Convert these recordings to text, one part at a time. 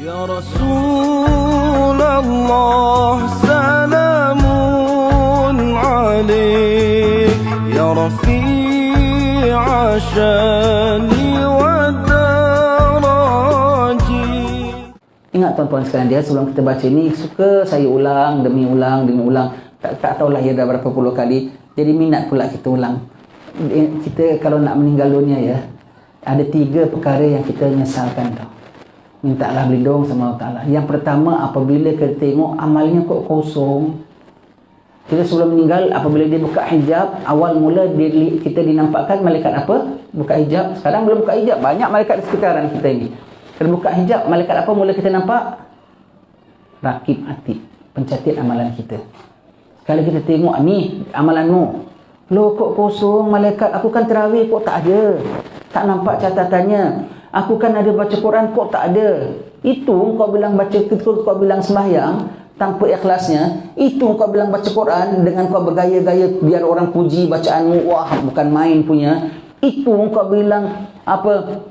Ya Rasulullah salamun alaik ya Rafi'a syani wa daraji. Ingat tuan-tuan sekalian, dia sebelum kita baca ini suka saya ulang demi ulang. Tak tahulah ya dah berapa puluh kali. Jadi minat pula kita ulang. Kita kalau nak meninggal dunia ya, ada 3 perkara yang kita nyesalkan tau. Mintalah berlindung sama Allah Ta'ala. Yang pertama, apabila kita tengok amalnya kok kosong. Kita sebelum meninggal, apabila dia buka hijab, awal mula kita dinampakkan malaikat apa? Buka hijab. Sekarang belum buka hijab. Banyak malaikat di sekitaran kita ini. Kalau buka hijab, malaikat apa mula kita nampak? Rakib hati, pencatat amalan kita. Kalau kita tengok ni amalanmu, loh kok kosong malaikat, aku kan terawih kok tak ada, tak nampak catatannya. Aku kan ada baca Quran kok tak ada. Itu kau bilang baca, kau bilang sembahyang tanpa ikhlasnya. Itu kau bilang baca Quran dengan kau bergaya-gaya biar orang puji bacaanmu, wah bukan main punya. Itu kau bilang apa?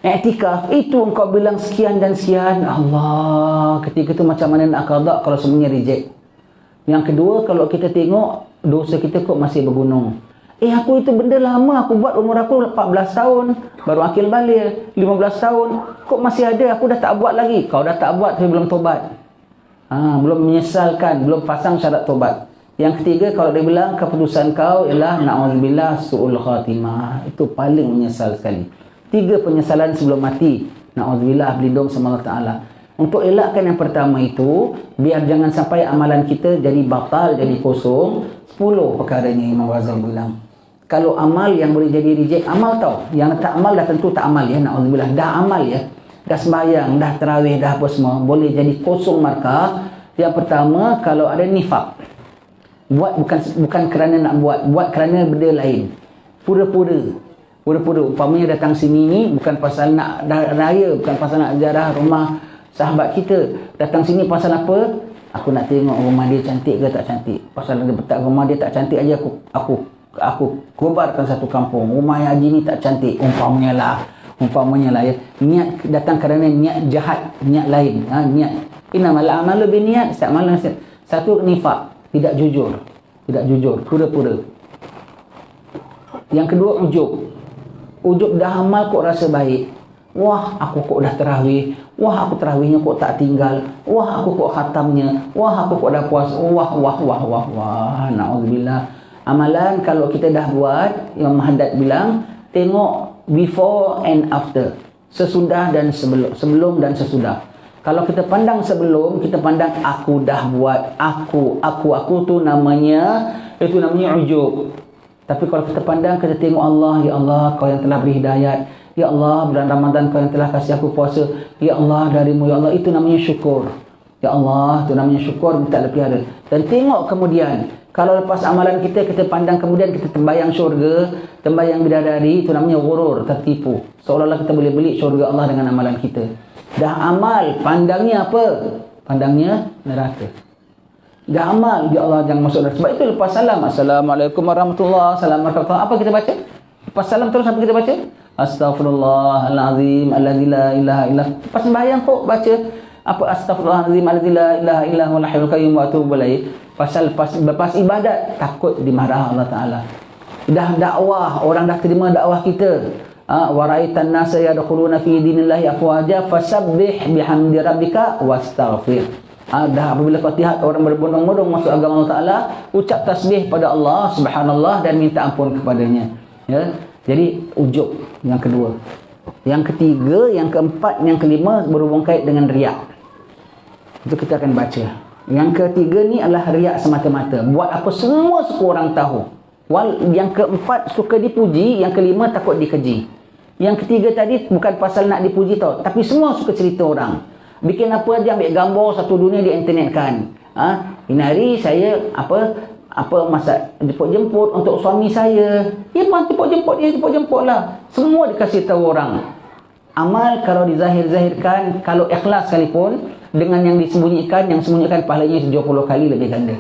I'tikaf. Itu kau bilang sekian dan sekian. Allah, ketika itu macam mana nak qada kalau semuanya reject. Yang kedua, kalau kita tengok dosa kita kok masih bergunung. Aku itu benda lama aku buat, umur aku 14 tahun baru akil balik, 15 tahun kok masih ada, aku dah tak buat lagi. Kau dah tak buat tapi belum tobat. Belum menyesalkan, belum pasang syarat tobat. Yang ketiga, kalau dia bilang keputusan kau ialah na'udzubillah su'ul khatimah, itu paling menyesal sekali. 3 penyesalan sebelum mati. Na'udzubillah, berlindung sama Allah Ta'ala. Untuk elakkan yang pertama itu, biar jangan sampai amalan kita jadi batal, jadi kosong, 10 perkaranya Imam Ghazali bilang. Kalau amal yang boleh jadi reject, amal tau. Yang tak amal dah tentu tak amal ya, na'udzubillah. Dah amal ya, dah sembahyang, dah tarawih, dah apa semua, boleh jadi kosong markah. Yang pertama, kalau ada nifak. Buat bukan kerana nak buat kerana benda lain. Pura-pura, umpamanya datang sini ni bukan pasal nak raya, bukan pasal nak ziarah rumah sahabat kita. Datang sini pasal apa? Aku nak tengok rumah dia cantik ke tak cantik. Pasal dia letak rumah dia tak cantik aja aku kobarkan satu kampung. Rumah yang haji ni tak cantik, umpamanya lah ya. Niat datang kerana niat jahat, niat lain. Niat innamal a'malu binniyat, satu nifak, tidak jujur, pura-pura. Yang kedua, ujub dah amal kok rasa baik. Wah, aku kok dah tarawih. Wah, aku tarawihnya kok tak tinggal. Wah, aku kok khatamnya. Wah, aku kok dah puasa. Wah. Na'udzubillah. Amalan kalau kita dah buat, Imam Haddad bilang, tengok before and after. Sesudah dan sebelum dan sesudah. Kalau kita pandang sebelum, kita pandang aku dah buat. Aku tu namanya ujub. Tapi kalau kita pandang, kita tengok Allah, ya Allah, kau yang telah beri hidayat. Ya Allah, bulan Ramadan kau yang telah kasih aku puasa. Ya Allah, darimu ya Allah, itu namanya syukur. Ya Allah, itu namanya syukur, minta pelihara. Dan tengok kemudian, kalau lepas amalan kita pandang kemudian kita tembayang syurga, tembayang bidadari, itu namanya ghurur, tertipu. Seolah-olah kita boleh beli syurga Allah dengan amalan kita. Dah amal, pandangnya apa? Pandangnya neraka. Dah amal, ya Allah jangan masuk neraka. Sebab itu lepas salam, Assalamualaikum warahmatullahi wabarakatuh, apa kita baca? Lepas salam terus apa kita baca? Astaghfirullahalazim alladzi la ilaha illallah. Lepas sembahyang kok baca apa? Astaghfirullahalazim alladzi la ilaha illa huwal hayyul qayyum wa atubu ilaih. Pasal lepas ibadat takut dimarah Allah Taala. Dah dakwah, orang dah terima dakwah kita. Wa ra'aitan nasa yadkhuluna fi dinillahi afwaja fasabbih bihamdi rabbika wastaghfir. Dah apabila kau lihat orang berbondong-bondong masuk agama Allah Taala, ucap tasbih pada Allah Subhanallah dan minta ampun kepadanya. Ya. Jadi ujub yang kedua. Yang ketiga, yang keempat, yang kelima berhubung kait dengan riak. Itu kita akan baca. Yang ketiga ni adalah riak semata-mata. Buat apa semua suka orang tahu. Yang keempat suka dipuji, yang kelima takut dikeji. Yang ketiga tadi bukan pasal nak dipuji tau, tapi semua suka cerita orang. Bikin apa aja, ambil gambar satu dunia di internet kan. Ini hari saya masa jemput-jemput untuk suami saya. Ya pun jemput lah. Semua dikasih tahu orang. Amal kalau dizahir-zahirkan, kalau ikhlas sekalipun, dengan yang disembunyikan, yang sembunyikan pahalanya 70 kali lebih ganda.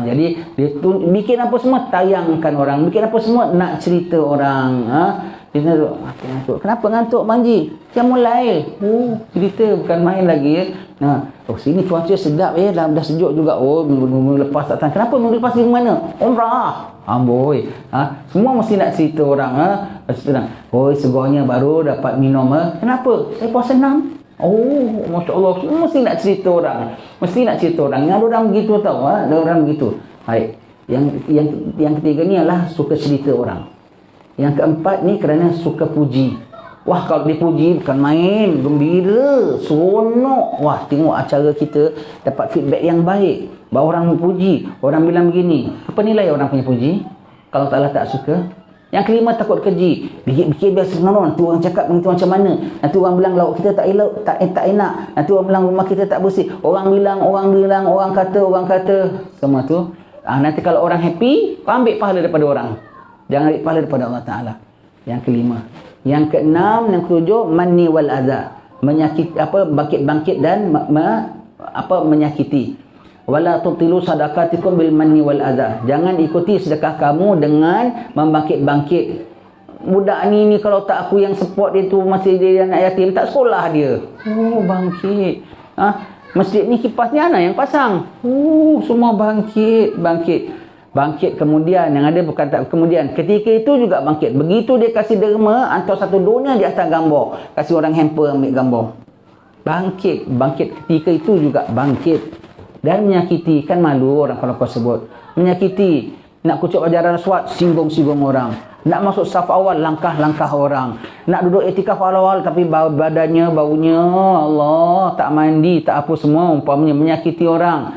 Jadi dia bikin apa semua tayangkan orang, bikin apa semua nak cerita orang. Dia ngantuk. Kenapa ngantuk Manji? Qiyamul Lail. Oh, cerita bukan main lagi ya. Nah, sini cuaca sedap ya, dah sejuk juga. Oh, minggu lepas datang. Kenapa minggu lepas di mana? Umrah. Amboi. Semua mesti nak cerita orang Oh, segonya baru dapat minum Kenapa? Saya puasa 6. Oh, Masya Allah. Semua mesti nak cerita orang. Mesti nak cerita orang. Ada orang begitu tau. Ada orang begitu. Baik. Yang ketiga ni adalah suka cerita orang. Yang keempat ni kerana suka puji. Wah, kalau dipuji bukan main, gembira, seronok. Wah, tengok acara kita dapat feedback yang baik. Bahawa orang puji, orang bilang begini. Apa nilai orang punya puji? Kalau Allah tak suka. Yang kelima, takut keji. Fikir biasa sebenarnya. Nanti orang cakap begitu macam mana. Nanti orang bilang lauk kita tak elok, tak enak. Nanti orang bilang rumah kita tak bersih. Orang bilang, orang kata. Semua tu. Nanti kalau orang happy, kau ambil pahala daripada orang. Jangan ambil pahala daripada Allah Ta'ala. Yang kelima. Yang keenam, yang ketujuh, manni wal adha. Menyakiti, bangkit-bangkit dan menyakiti. Wala tubtilu sadaqatikum bil manni wal adha. Jangan ikuti sedekah kamu dengan membangkit-bangkit. Budak ni kalau tak aku yang support dia tu, masih dia anak yatim, tak sekolah dia. Oh, bangkit. Masjid ni kipasnya anak yang pasang. Semua bangkit. Bangkit kemudian, yang ada bukan tak kemudian. Ketika itu juga bangkit. Begitu dia kasih derma, hantar satu dunia di atas gambar. Kasih orang hamper ambil gambar. Bangkit ketika itu juga bangkit. Dan menyakiti, kan malu orang kalau kau sebut. Menyakiti, nak kucuk ajaran swat, singgung-singgung orang. Nak masuk saf awal, langkah-langkah orang. Nak duduk etikaf awal-awal, tapi badannya, baunya, Allah, tak mandi, tak apa semua. Umpamanya menyakiti orang.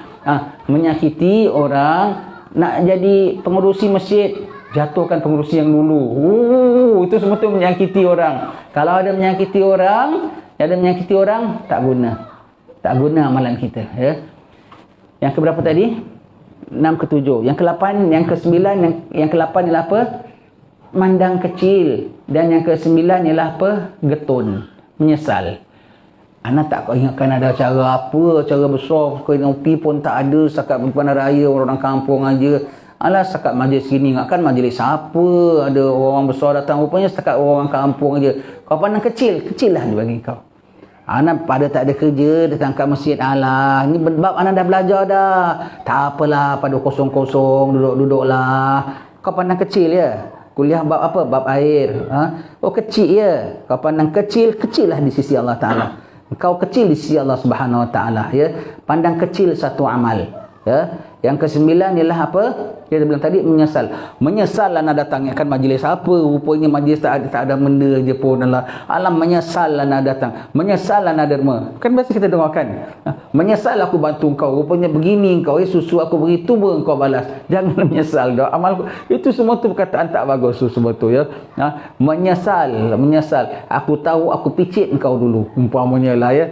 Menyakiti orang. Nak jadi pengurusi masjid, jatuhkan pengurusi yang dulu. Itu semua tu menyakiti orang. Kalau ada menyakiti orang, tak guna. Tak guna amalan kita, ya. Yang keberapa tadi? 6 ke 7. Yang ke-8, yang ke-9, yang ke-8 ialah apa? Mandang kecil. Dan yang ke-9 ialah apa? Getun. Menyesal. Anak tak kau ingatkan ada acara apa, acara besar, kopi pun tak ada, setakat berpanas raya orang kampung aja. Alah, setakat majlis gini, ingatkan majlis apa, ada orang besar datang, rupanya setakat orang kampung aja. Kau pandang kecil lah dia bagi kau. Anak pada tak ada kerja, datang kat masjid. Alah, ni bab anak dah belajar dah. Tak apalah, pada kosong-kosong, duduk-duduklah. Kau pandang kecil ya. Kuliah bab apa? Bab air. Oh, kecil ya. Kau pandang kecil lah di sisi Allah Ta'ala. Kau kecil di sisi Allah Subhanahu Wa Ta'ala, ya. Pandang kecil satu amal, ya. Yang ke-9 ialah apa? Dia bilang tadi menyesal. Menyesal lah nak datang kan majlis apa? Rupanya majlis tak ada benda je pun. Alam menyesal lah nak datang. Menyesal lah nak derma. Kan biasa kita dengarkan. Menyesal aku bantu kau. Rupanya begini kau. Susu aku beri tu pun kau balas. Jangan menyesal dah. Amal itu semua tu perkataan tak bagus tu semua tu, ya. Menyesal. Aku tahu aku picit kau dulu. Umpamanya lah, ya.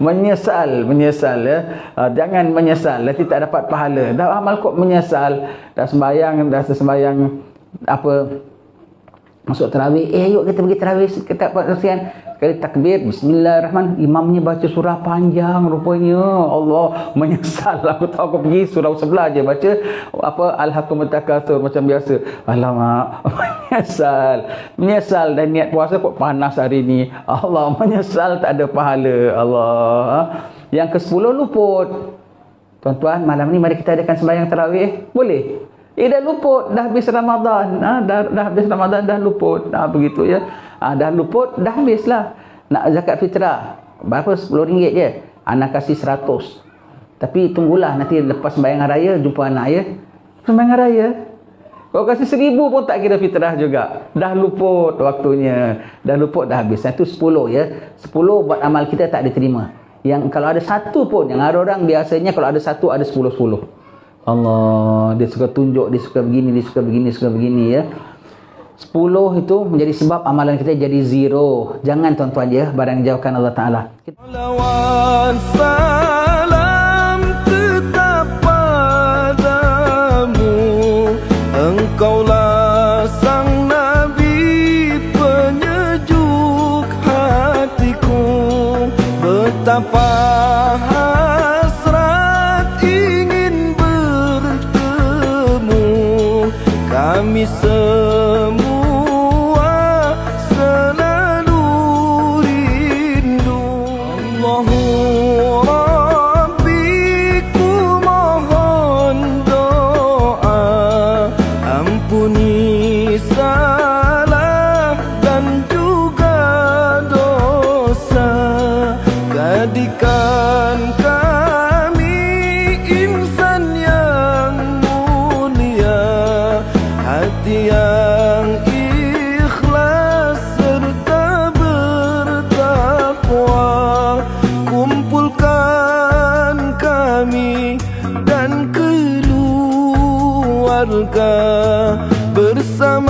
Menyesal ya. Jangan menyesal. Nanti tak dapat pahala. Dah amal kok menyesal. Dah sembahyang apa masuk tarawih. Ayuk kita pergi tarawih kita kesian. Sekali takbir, bismillahirrahmanirrahim. Imamnya baca surah panjang rupanya. Allah, menyesal. Aku tahu aku pergi surah sebelah je baca apa Al-Hakumut Takatsur macam biasa. Alamak, menyesal dan niat puasa kok panas hari ni. Allah, menyesal tak ada pahala. Allah. Yang ke-10 luput. Tuan-tuan, malam ni mari kita adakan sembahyang tarawih. Boleh? Dah luput, dah habis Ramadan. Dah habis Ramadan, dah luput. Begitu, ya. Dah luput, dah habislah. Nak zakat fitrah. Berapa? RM10 je. Anak kasih 100. Tapi tunggulah nanti lepas sembahyang raya jumpa anak, ya. Sembahyang raya. Kau kasih 1000 pun tak kira fitrah juga. Dah luput waktunya. Dah luput, dah habis. Itu 10, ya. 10 buat amal kita tak diterima. Yang kalau ada satu pun, yang ada orang biasanya kalau ada satu ada 10. Allah, dia suka tunjuk, dia suka begini, dia suka begini, ya. 10 itu menjadi sebab amalan kita jadi 0. Jangan tuan-tuan, ya, barang jauhkan Allah Ta'ala. Lawan salam tetap padamu. Engkaulah sang Nabi penyejuk hatiku. Betapa hasrat ingin bertemu kami semua hati yang ikhlas serta bertakwa. Kumpulkan kami dan keluarga bersama